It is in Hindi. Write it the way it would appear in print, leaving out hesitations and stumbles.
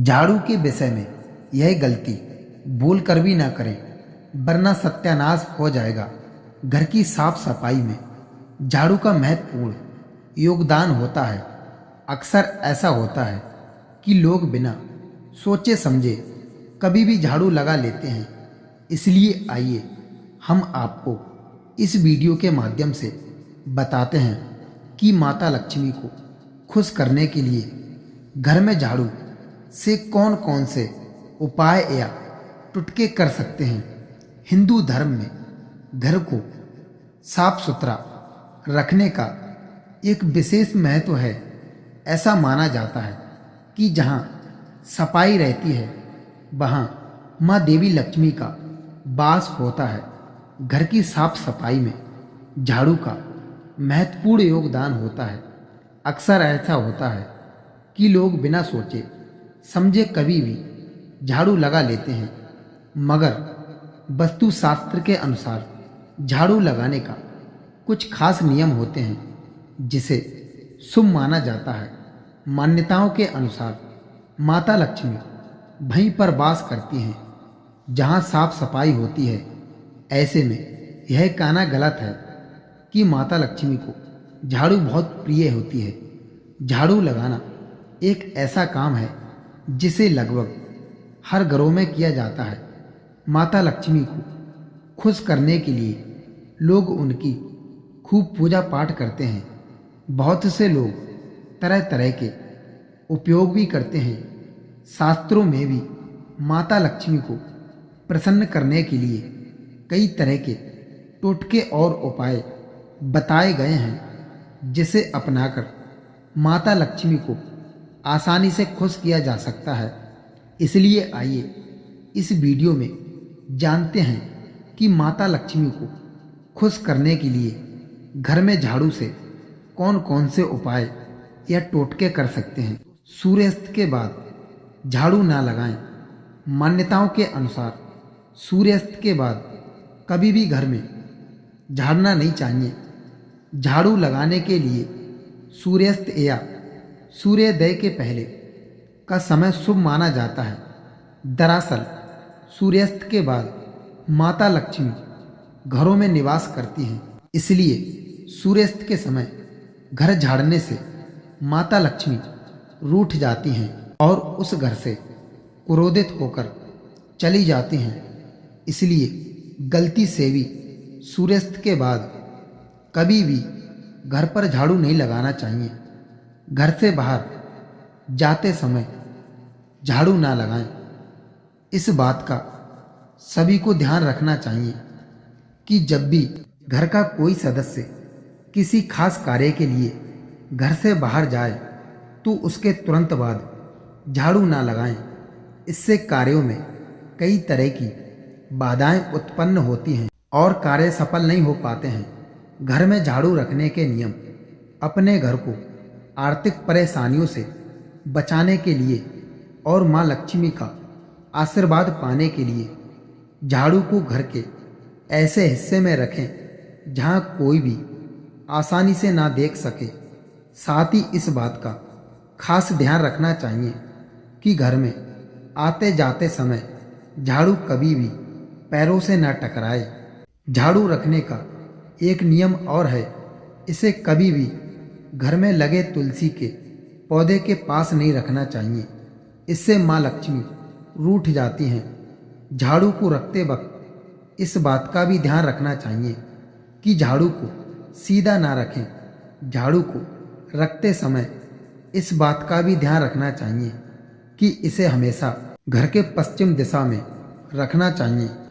झाड़ू के विषय में यह गलती बोल कर भी ना करें, वरना सत्यानाश हो जाएगा। घर की साफ सफाई में झाड़ू का महत्वपूर्ण योगदान होता है। अक्सर ऐसा होता है कि लोग बिना सोचे समझे कभी भी झाड़ू लगा लेते हैं। इसलिए आइए हम आपको इस वीडियो के माध्यम से बताते हैं कि माता लक्ष्मी को खुश करने के लिए घर में झाड़ू से कौन कौन से उपाय या टुटके कर सकते हैं। हिंदू धर्म में घर को साफ सुथरा रखने का एक विशेष महत्व है। ऐसा माना जाता है कि जहाँ सफाई रहती है वहाँ माँ देवी लक्ष्मी का वास होता है। घर की साफ सफाई में झाड़ू का महत्वपूर्ण योगदान होता है। अक्सर ऐसा होता है कि लोग बिना सोचे समझे कभी भी झाड़ू लगा लेते हैं, मगर वास्तुशास्त्र के अनुसार झाड़ू लगाने का कुछ खास नियम होते हैं जिसे शुभ माना जाता है। मान्यताओं के अनुसार माता लक्ष्मी वहीं पर वास करती हैं जहां साफ सफाई होती है। ऐसे में यह कहना गलत है कि माता लक्ष्मी को झाड़ू बहुत प्रिय होती है। झाड़ू लगाना एक ऐसा काम है जिसे लगभग हर घरों में किया जाता है। माता लक्ष्मी को खुश करने के लिए लोग उनकी खूब पूजा पाठ करते हैं। बहुत से लोग तरह तरह के उपयोग भी करते हैं। शास्त्रों में भी माता लक्ष्मी को प्रसन्न करने के लिए कई तरह के टोटके और उपाय बताए गए हैं जिसे अपनाकर माता लक्ष्मी को आसानी से खुश किया जा सकता है। इसलिए आइए इस वीडियो में जानते हैं कि माता लक्ष्मी को खुश करने के लिए घर में झाड़ू से कौन कौन से उपाय या टोटके कर सकते हैं। सूर्यास्त के बाद झाड़ू ना लगाएं। मान्यताओं के अनुसार सूर्यास्त के बाद कभी भी घर में झाड़ना नहीं चाहिए। झाड़ू लगाने के लिए सूर्यास्त या सूर्योदय के पहले का समय शुभ माना जाता है। दरअसल सूर्यास्त के बाद माता लक्ष्मी घरों में निवास करती हैं, इसलिए सूर्यास्त के समय घर झाड़ने से माता लक्ष्मी रूठ जाती हैं और उस घर से क्रोधित होकर चली जाती हैं। इसलिए गलती से भी सूर्यास्त के बाद कभी भी घर पर झाड़ू नहीं लगाना चाहिए। घर से बाहर जाते समय झाड़ू ना लगाएं। इस बात का सभी को ध्यान रखना चाहिए कि जब भी घर का कोई सदस्य किसी खास कार्य के लिए घर से बाहर जाए तो उसके तुरंत बाद झाड़ू ना लगाएं। इससे कार्यों में कई तरह की बाधाएं उत्पन्न होती हैं और कार्य सफल नहीं हो पाते हैं। घर में झाड़ू रखने के नियम अपने घर को आर्थिक परेशानियों से बचाने के लिए और माँ लक्ष्मी का आशीर्वाद पाने के लिए झाड़ू को घर के ऐसे हिस्से में रखें जहाँ कोई भी आसानी से ना देख सके। साथ ही इस बात का खास ध्यान रखना चाहिए कि घर में आते जाते समय झाड़ू कभी भी पैरों से न टकराए। झाड़ू रखने का एक नियम और है, इसे कभी भी घर में लगे तुलसी के पौधे के पास नहीं रखना चाहिए। इससे माँ लक्ष्मी रूठ जाती हैं। झाड़ू को रखते वक्त इस बात का भी ध्यान रखना चाहिए कि झाड़ू को सीधा ना रखें। झाड़ू को रखते समय इस बात का भी ध्यान रखना चाहिए कि इसे हमेशा घर के पश्चिम दिशा में रखना चाहिए।